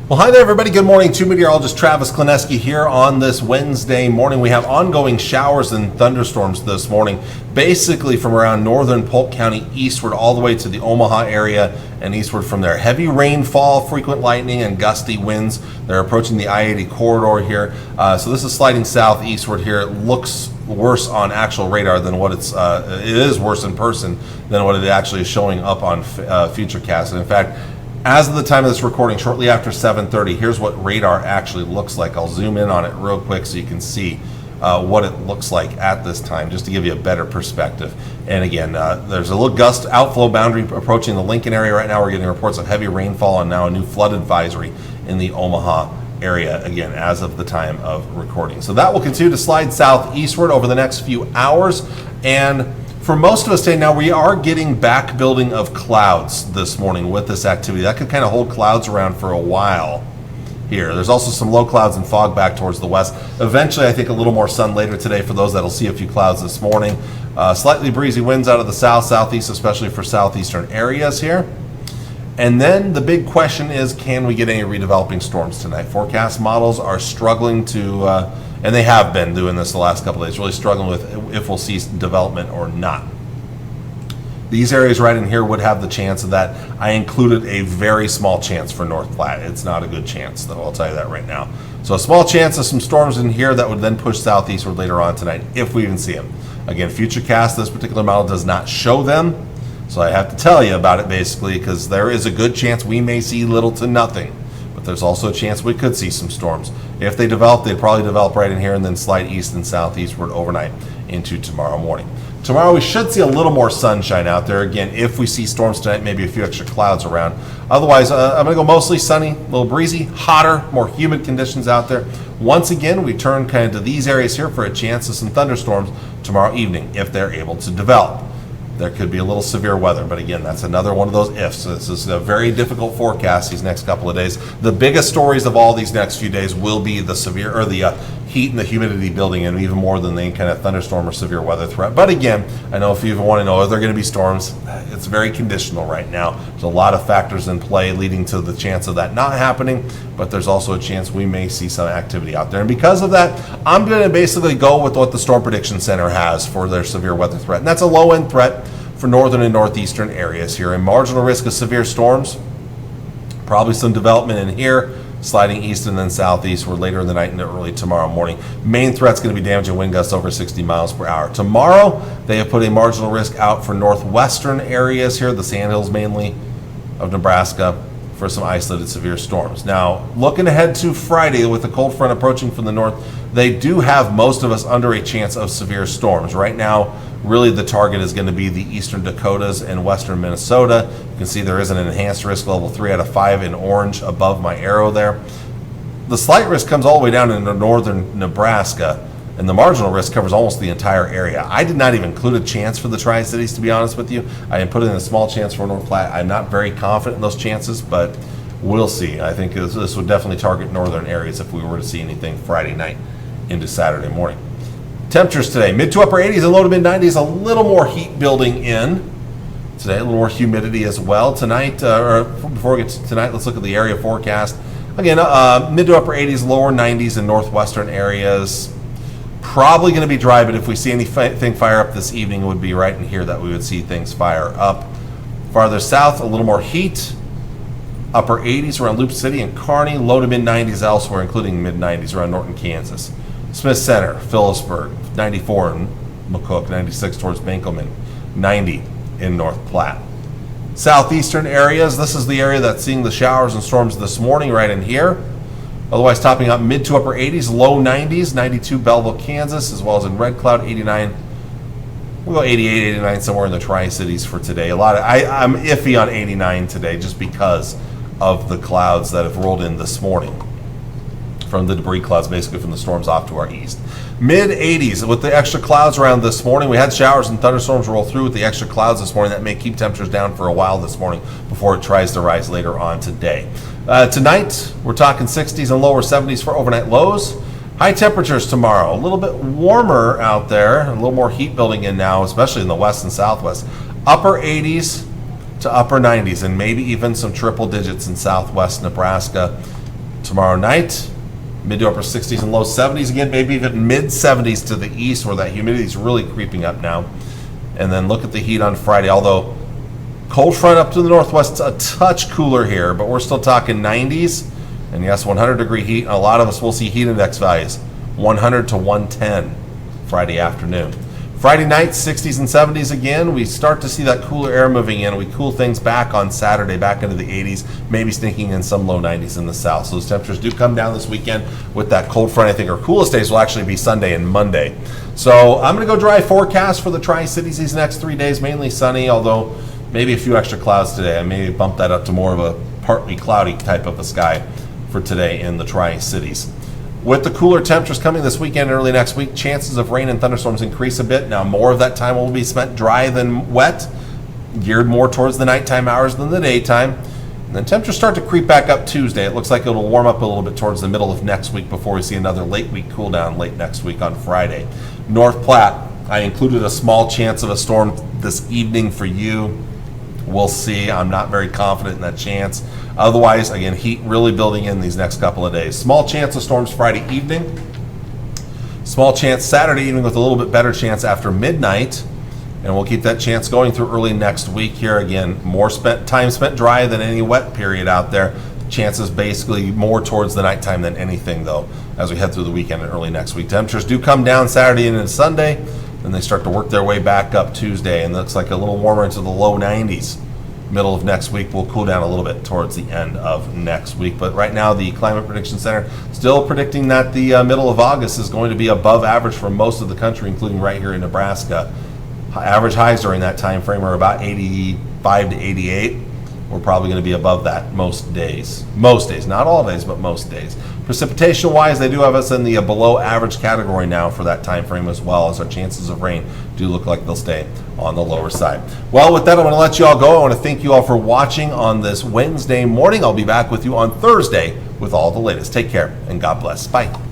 Well, hi there, everybody. Good morning. Meteorologist Travis Klineski here on this Wednesday morning. We have ongoing showers and thunderstorms this morning, basically from around northern Polk County eastward all the way to the Omaha area and eastward from there. Heavy rainfall, frequent lightning, and gusty winds. They're approaching the I-80 corridor here. So this is sliding southeastward here. It looks worse on actual radar than what it is worse in person than what it actually is showing up on Futurecast. And in fact, as of the time of this recording, shortly after 7:30, here's what radar actually looks like. I'll zoom in on it real quick so you can see what it looks like at this time, just to give you a better perspective. And again, there's a little gust outflow boundary approaching the Lincoln area right now. We're getting reports of heavy rainfall and now a new flood advisory in the Omaha area, again, as of the time of recording. So that will continue to slide southeastward over the next few hours. And for most of us today now, we are getting back building of clouds this morning with this activity. That could kind of hold clouds around for a while here. There's also some low clouds and fog back towards the west. Eventually, I think a little more sun later today for those that'll see a few clouds this morning. Slightly breezy winds out of the south, southeast, especially for southeastern areas here. And then the big question is, can we get any redeveloping storms tonight? Forecast models are struggling to and they have been doing this the last couple of days, really struggling with if we'll see development or not. These areas right in here would have the chance of that. I included a very small chance for North Platte. It's not a good chance, though, I'll tell you that right now. So a small chance of some storms in here that would then push southeastward later on tonight, if we even see them. Again, Futurecast, this particular model does not show them, so I have to tell you about it basically, because there is a good chance we may see little to nothing. But there's also a chance we could see some storms. If they develop, they'd probably develop right in here and then slide east and southeastward overnight into tomorrow morning. Tomorrow we should see a little more sunshine out there. Again, if we see storms tonight, maybe a few extra clouds around. Otherwise, I'm going to go mostly sunny, a little breezy, hotter, more humid conditions out there. Once again, we turn kind of to these areas here for a chance of some thunderstorms tomorrow evening if they're able to develop. There could be a little severe weather, but again, that's another one of those ifs. So this is a very difficult forecast these next couple of days. The biggest stories of all these next few days will be the severe or the heat and the humidity building in, even more than the kind of thunderstorm or severe weather threat. But again, I know if you even want to know, are there going to be storms? It's very conditional right now. There's a lot of factors in play leading to the chance of that not happening, but there's also a chance we may see some activity out there. And because of that, I'm going to basically go with what the Storm Prediction Center has for their severe weather threat. And that's a low-end threat for northern and northeastern areas here. A marginal risk of severe storms, probably some development in here, sliding east and then southeast for later in the night and early tomorrow morning. Main threat's going to be damaging wind gusts over 60 miles per hour. Tomorrow, they have put a marginal risk out for northwestern areas here, the Sandhills mainly of Nebraska, for some isolated severe storms. Now, looking ahead to Friday with the cold front approaching from the north, they do have most of us under a chance of severe storms. Right now, really the target is going to be the eastern Dakotas and western Minnesota. You can see there is an enhanced risk level 3 out of 5 in orange above my arrow there. The slight risk comes all the way down into northern Nebraska, and the marginal risk covers almost the entire area. I did not even include a chance for the Tri-Cities, to be honest with you. I put in a small chance for North Platte. I'm not very confident in those chances, but we'll see. I think this would definitely target northern areas if we were to see anything Friday night into Saturday morning. Temperatures today, mid to upper 80s and low to mid 90s, a little more heat building in today, a little more humidity as well. Tonight, or before we get to tonight, let's look at the area forecast. Again, mid to upper 80s, lower 90s in northwestern areas. Probably going to be dry, but if we see anything fire up this evening, it would be right in here that we would see things fire up. Farther south, a little more heat. Upper 80s around Loop City and Kearney, low to mid 90s elsewhere, including mid 90s around Norton, Kansas. Smith Center, Phillipsburg, 94 in McCook, 96 towards Benkelman, 90 in North Platte. Southeastern areas, this is the area that's seeing the showers and storms this morning right in here. Otherwise topping up mid to upper 80s, low 90s, 92 Belleville, Kansas, as well as in Red Cloud, 89. We'll go 88, 89 somewhere in the Tri-Cities for today. I'm iffy on 89 today just because of the clouds that have rolled in this morning from the debris clouds, basically from the storms off to our east. Mid 80s with the extra clouds around this morning. We had showers and thunderstorms roll through with the extra clouds this morning. That may keep temperatures down for a while this morning before it tries to rise later on today. Tonight, we're talking 60s and lower 70s for overnight lows. High temperatures tomorrow. A little bit warmer out there. A little more heat building in now, especially in the west and southwest. Upper 80s to upper 90s and maybe even some triple digits in southwest Nebraska. Tomorrow night, mid to upper 60s and low 70s again, maybe even mid 70s to the east where that humidity is really creeping up now. And then look at the heat on Friday, although cold front up to the northwest, a touch cooler here, but we're still talking 90s. And yes, 100-degree heat. A lot of us will see heat index values 100 to 110 Friday afternoon. Friday night, 60s and 70s again. We start to see that cooler air moving in. We cool things back on Saturday, back into the 80s, maybe sneaking in some low 90s in the south. So those temperatures do come down this weekend with that cold front. I think our coolest days will actually be Sunday and Monday. So I'm going to go dry forecast for the Tri-Cities these next 3 days, mainly sunny, although maybe a few extra clouds today. I may bump that up to more of a partly cloudy type of a sky for today in the Tri-Cities. With the cooler temperatures coming this weekend and early next week, chances of rain and thunderstorms increase a bit. Now, more of that time will be spent dry than wet, geared more towards the nighttime hours than the daytime. And then temperatures start to creep back up Tuesday. It looks like it'll warm up a little bit towards the middle of next week before we see another late week cool down late next week on Friday. North Platte, I included a small chance of a storm this evening for you. We'll see. I'm not very confident in that chance. Otherwise, again, heat really building in these next couple of days. Small chance of storms Friday evening. Small chance Saturday evening with a little bit better chance after midnight. And we'll keep that chance going through early next week here. Again, more time spent dry than any wet period out there. Chances basically more towards the nighttime than anything, though, as we head through the weekend and early next week. Temperatures do come down Saturday and into Sunday. Then they start to work their way back up Tuesday, and it looks like a little warmer into the low 90s. Middle of next week will cool down a little bit towards the end of next week. But right now, the Climate Prediction Center still predicting that the middle of August is going to be above average for most of the country, including right here in Nebraska. Average highs during that time frame are about 85 to 88. We're probably going to be above that most days. Most days, not all days, but most days. Precipitation-wise, they do have us in the below average category now for that time frame as well, as our chances of rain do look like they'll stay on the lower side. Well, with that, I'm going to let you all go. I want to thank you all for watching on this Wednesday morning. I'll be back with you on Thursday with all the latest. Take care and God bless. Bye.